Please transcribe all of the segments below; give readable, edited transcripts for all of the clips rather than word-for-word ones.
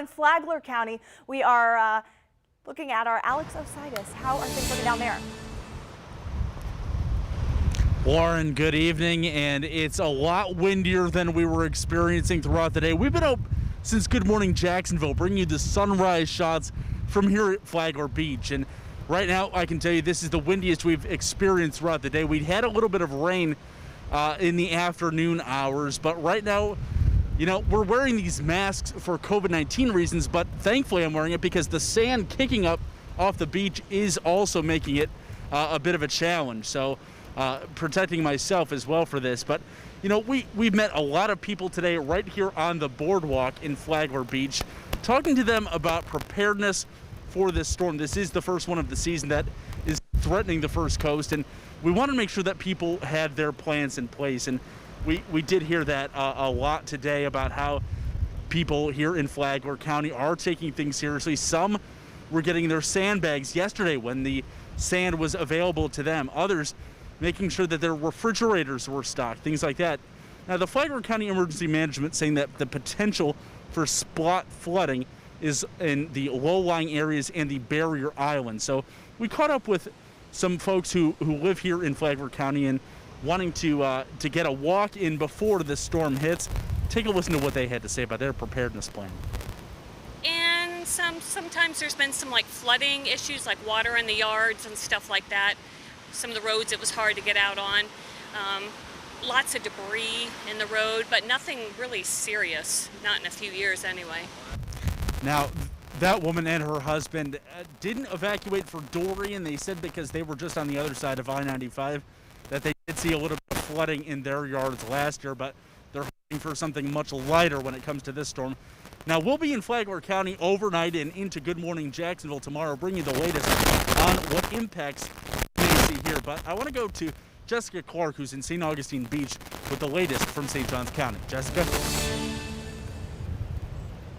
In Flagler County, we are looking at our Alex Ositis. How are things looking down there? Lauren, good evening, and it's a lot windier than we were experiencing throughout the day. We've been up since Good Morning Jacksonville, bringing you the sunrise shots from here at Flagler Beach. And right now, I can tell you this is the windiest we've experienced throughout the day. We'd had a little bit of rain in the afternoon hours, but right now, you know, we're wearing these masks for COVID-19 reasons, but thankfully I'm wearing it because the sand kicking up off the beach is also making it a bit of a challenge. So protecting myself as well for this. But, you know, we've met a lot of people today right here on the boardwalk in Flagler Beach, talking to them about preparedness for this storm. This is the first one of the season that is threatening the First Coast, and we want to make sure that people had their plans in place. And we did hear that a lot today about how people here in Flagler County are taking things seriously. Some were getting their sandbags yesterday when the sand was available to them. Others making sure that their refrigerators were stocked, things like that. Now, the Flagler County Emergency Management saying that the potential for spot flooding is in the low-lying areas and the barrier island. So we caught up with some folks who live here in Flagler County and wanting to get a walk in before the storm hits. Take a listen to what they had to say about their preparedness plan. And sometimes there's been some like flooding issues, like water in the yards and stuff like that. Some of the roads it was hard to get out on. Lots of debris in the road, but nothing really serious, not in a few years anyway. Now, that woman and her husband didn't evacuate for Dorian. They said because they were just on the other side of I-95 that they did see a little bit of flooding in their yards last year, but they're hoping for something much lighter when it comes to this storm. Now, we'll be in Flagler County overnight and into Good Morning Jacksonville tomorrow, bringing the latest on what impacts we may see here. But I want to go to Jessica Clark, who's in St. Augustine Beach, with the latest from St. Johns County. Jessica?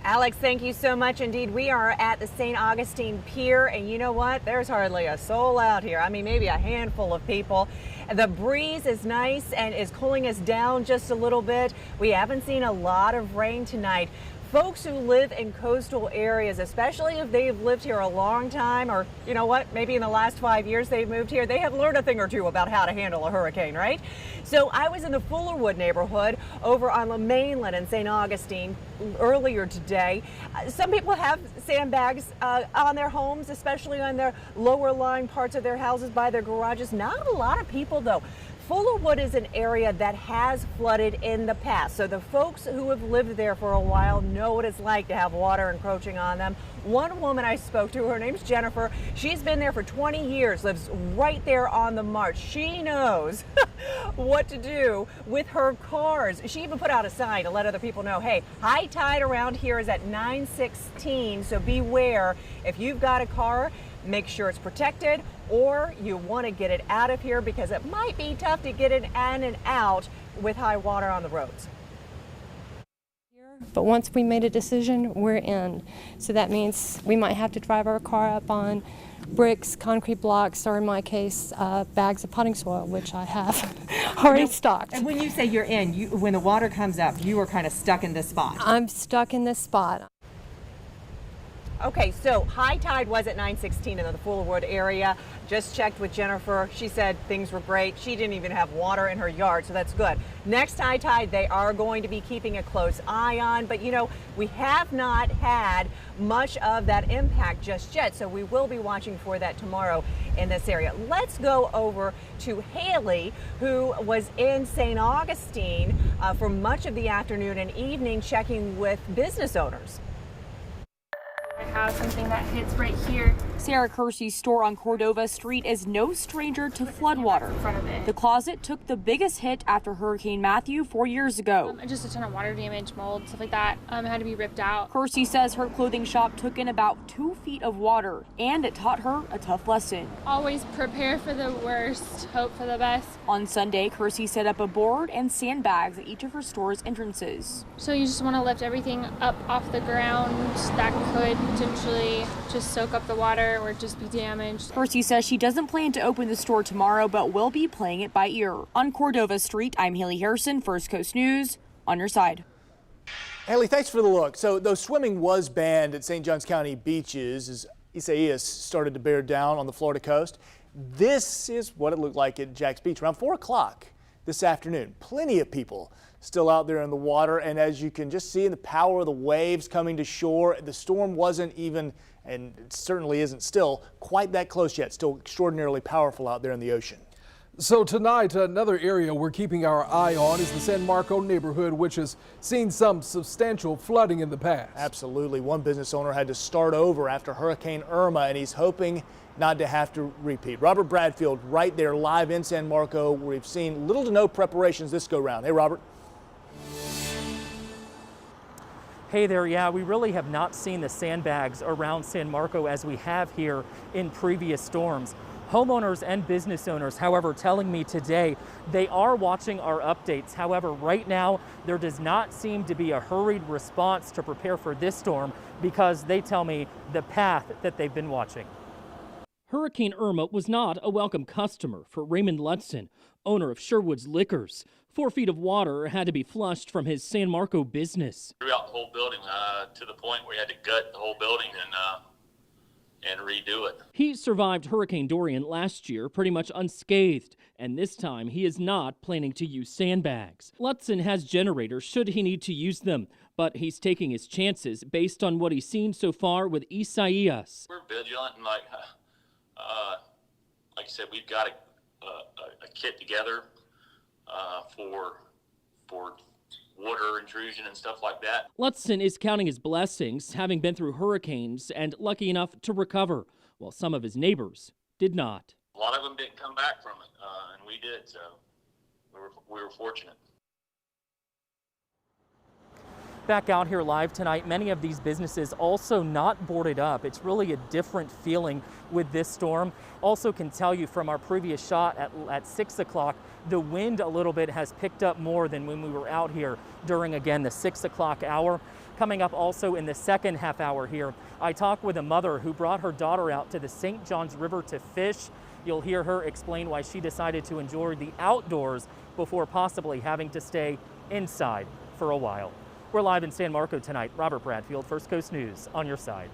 Alex, thank you so much. Indeed, we are at the St. Augustine Pier, and you know what? There's hardly a soul out here. I mean, maybe a handful of people. The breeze is nice and is cooling us down just a little bit. We haven't seen a lot of rain tonight. Folks who live in coastal areas, especially if they've lived here a long time, or you know what, maybe in the last 5 years they've moved here, they have learned a thing or two about how to handle a hurricane, right? So I was in the Fullerwood neighborhood over on the mainland in St. Augustine earlier today. Some people have sandbags on their homes, especially on their lower lying parts of their houses by their garages. Not a lot of people though. Fullerwood is an area that has flooded in the past, so the folks who have lived there for a while know what it's like to have water encroaching on them. One woman I spoke to, her name's Jennifer, she's been there for 20 years, lives right there on the marsh. She knows what to do with her cars. She even put out a sign to let other people know, hey, high tide around here is at 9:16, so beware. If you've got a car, make sure it's protected, or you want to get it out of here because it might be tough to get it in and out with high water on the roads. But once we made a decision, we're in. So that means we might have to drive our car up on bricks, concrete blocks, or in my case, bags of potting soil, which I have already stocked. And when you say you're in, when the water comes up, you are kind of stuck in this spot. I'm stuck in this spot. Okay, so high tide was at 9:16 in the Fullerwood area. Just checked with Jennifer. She said things were great. She didn't even have water in her yard, so that's good. Next high tide, they are going to be keeping a close eye on, but you know, we have not had much of that impact just yet, so we will be watching for that tomorrow in this area. Let's go over to Haley, who was in St. Augustine for much of the afternoon and evening checking with business owners. I have something that hits right here. Sarah Kersey's store on Cordova Street is no stranger to floodwater. The closet took the biggest hit after Hurricane Matthew 4 years ago. Just a ton of water damage, mold, stuff like that. It had to be ripped out. Kersey says her clothing shop took in about 2 feet of water, and it taught her a tough lesson. Always prepare for the worst, hope for the best. On Sunday, Kersey set up a board and sandbags at each of her store's entrances. So you just want to lift everything up off the ground that could potentially just soak up the water or just be damaged. Kersey says she doesn't plan to open the store tomorrow, but will be playing it by ear. On Cordova Street, I'm Haley Harrison, First Coast News, on your side. Haley, thanks for the look. So though swimming was banned at St. Johns County beaches as Isaías started to bear down on the Florida coast, this is what it looked like at Jack's Beach around 4 o'clock this afternoon. Plenty of people still out there in the water, and as you can just see in the power of the waves coming to shore, the storm wasn't even, and it certainly isn't still, quite that close yet. Still extraordinarily powerful out there in the ocean. So tonight, another area we're keeping our eye on is the San Marco neighborhood, which has seen some substantial flooding in the past. Absolutely. One business owner had to start over after Hurricane Irma, and he's hoping not to have to repeat. Robert Bradfield right there live in San Marco, where we've seen little to no preparations this go round. Hey, Robert. Hey there, yeah, we really have not seen the sandbags around San Marco as we have here in previous storms. Homeowners and business owners, however, telling me today they are watching our updates. However, right now, there does not seem to be a hurried response to prepare for this storm because they tell me the path that they've been watching. Hurricane Irma was not a welcome customer for Raymond Lutzen, owner of Sherwood's Liquors. 4 feet of water had to be flushed from his San Marco business. Throughout the whole building to the point where we had to gut the whole building and redo it. He survived Hurricane Dorian last year pretty much unscathed, and this time he is not planning to use sandbags. Lutzen has generators should he need to use them, but he's taking his chances based on what he's seen so far with Isaías. We're vigilant and like I said, we've got a kit together for water intrusion and stuff like that. Lutzen is counting his blessings, having been through hurricanes and lucky enough to recover, while some of his neighbors did not. A lot of them didn't come back from it, and we did, so we were fortunate. Back out here live tonight, many of these businesses also not boarded up. It's really a different feeling with this storm. Also can tell you from our previous shot at 6 o'clock, the wind a little bit has picked up more than when we were out here during, again, the 6 o'clock hour. Coming up also in the second half hour here, I talked with a mother who brought her daughter out to the St. Johns River to fish. You'll hear her explain why she decided to enjoy the outdoors before possibly having to stay inside for a while. We're live in San Marco tonight. Robert Bradfield, First Coast News, on your side.